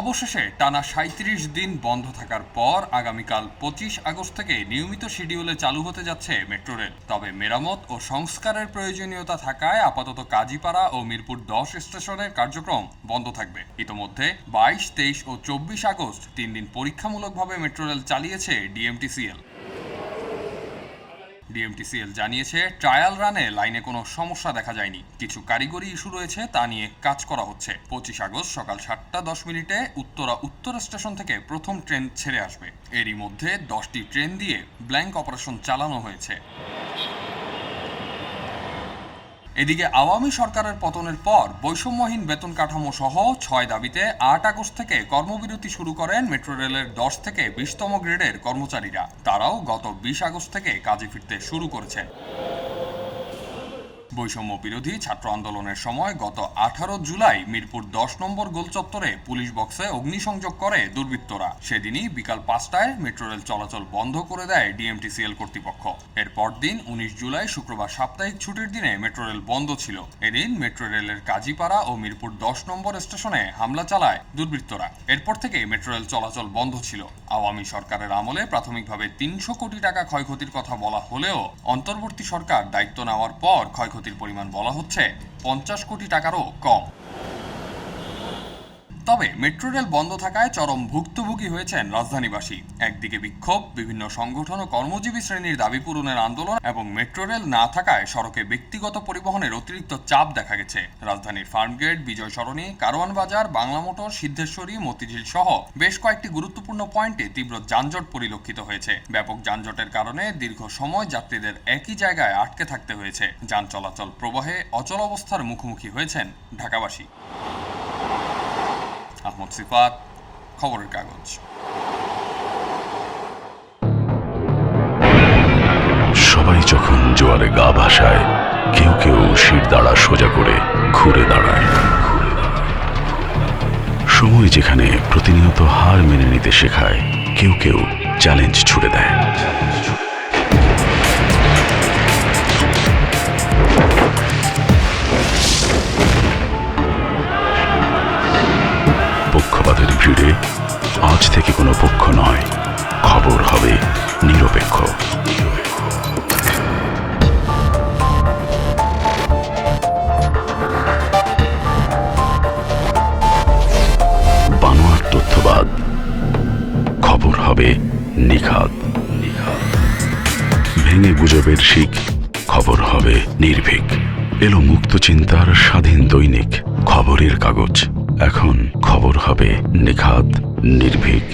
অবশেষে টানা ৩৭ দিন বন্ধ থাকার পর আগামীকাল ২৫ আগস্ট থেকে নিয়মিত শিডিউলে চালু হতে যাচ্ছে মেট্রো রেল। তবে মেরামত ও সংস্কারের প্রয়োজনীয়তা থাকায় আপাতত কাজীপাড়া ও মিরপুর ১০ স্টেশনের কার্যক্রম বন্ধ থাকবে। ইতোমধ্যে ২২, ২৩ ও ২৪ আগস্ট ৩ দিন পরীক্ষামূলকভাবে মেট্রো রেল চালিয়েছে ডিএমটিসিএল। ডিএমটিসিএল জানিয়েছে, ট্রায়াল রানে লাইনে কোনো সমস্যা দেখা যায়নি। কিছু কারিগরি ইস্যু রয়েছে, তা নিয়ে কাজ করা হচ্ছে। ২৫ আগস্ট সকাল ৭টা ১০ মিনিটে উত্তর স্টেশন থেকে প্রথম ট্রেন ছেড়ে আসবে। এরই মধ্যে ১০টি ট্রেন দিয়ে ব্ল্যাঙ্ক অপারেশন চালানো হয়েছে। এদিকে আওয়ামী সরকারের পতনের পর বৈষম্যহীন বেতন কাঠামো সহ ৬ দাবিতে ৮ আগস্ট থেকে কর্মবিরতি শুরু করেন মেট্রো রেলের ১০ থেকে ২০তম গ্রেডের কর্মচারীরা। তারাও গত ২০ আগস্ট থেকে কাজে ফিরতে শুরু করেছেন। বৈষম্য বিরোধী ছাত্র আন্দোলনের সময় গত ১৮ জুলাই মিরপুর ১০ নম্বর গোলচত্বরে পুলিশ বক্সে অগ্নিসংযোগ করে দুর্বৃত্তরা। সেদিনই বিকাল ৫টায় মেট্রো রেল চলাচল বন্ধ করে দেয় ডিএমটিসিএল কর্তৃপক্ষ। এর পরদিন ১৯ জুলাই শুক্রবার সাপ্তাহিক ছুটির দিনে মেট্রো রেল বন্ধ ছিল। এদিন মেট্রো রেলের কাজীপাড়া ও মিরপুর ১০ নম্বর স্টেশনে হামলা চালায় দুর্বৃত্তরা। এরপর থেকে মেট্রো রেল চলাচল বন্ধ ছিল। আওয়ামী সরকারের আমলে প্রাথমিকভাবে ৩০০ কোটি টাকা ক্ষয়ক্ষতির কথা বলা হলেও অন্তর্বর্তী সরকার দায়িত্ব নেওয়ার পর ক্ষয়ক্ষতির পরিমাণ বলা হচ্ছে ৫০ কোটি টাকারও কম। তবে মেট্রো রেল বন্ধ থাকায় চরম ভুক্তভোগী হয়েছেন রাজধানীবাসী। একদিকে বিক্ষোভ, বিভিন্ন সংগঠন ও কর্মজীবী শ্রেণীর দাবি পূরণের আন্দোলন এবং মেট্রো রেল না থাকায় সড়কে ব্যক্তিগত পরিবহনের অতিরিক্ত চাপ দেখা গেছে। রাজধানীর ফার্মগেট, বিজয় সরণি, কারওয়ান বাজার, বাংলা মোটর, সিদ্ধেশ্বরী, মতিঝিল সহ বেশ কয়েকটি গুরুত্বপূর্ণ পয়েন্টে তীব্র যানজট পরিলক্ষিত হয়েছে। ব্যাপক যানজটের কারণে দীর্ঘ সময় যাত্রীদের একই জায়গায় আটকে থাকতে হয়েছে। যান চলাচল প্রবাহে অচল অবস্থার মুখোমুখি হয়েছেন ঢাকাবাসী। আহমদ সিফাত, খবরের কাগজ। সবাই যখন জোয়ারে গা ভাসায়, কেউ কেউ শির দাঁড়া সোজা করে ঘুরে দাঁড়ায়। সময় যেখানে প্রতিনিয়ত হার মেনে নিতে শেখায়, কেউ কেউ চ্যালেঞ্জ ছুড়ে দেয়। পক্ষপাতের ভিড়ে আজ থেকে কোনো পক্ষ নয়, খবর হবে নিরপেক্ষ। বানোয়াট তথ্যবাদ, খবর হবে নিখাদ। ভেঙে গুজবের শিক, খবর হবে নির্ভীক। এলো মুক্ত চিন্তার স্বাধীন দৈনিক খবরের কাগজ। এখন খবর হবে নিখাদ, নির্ভীক।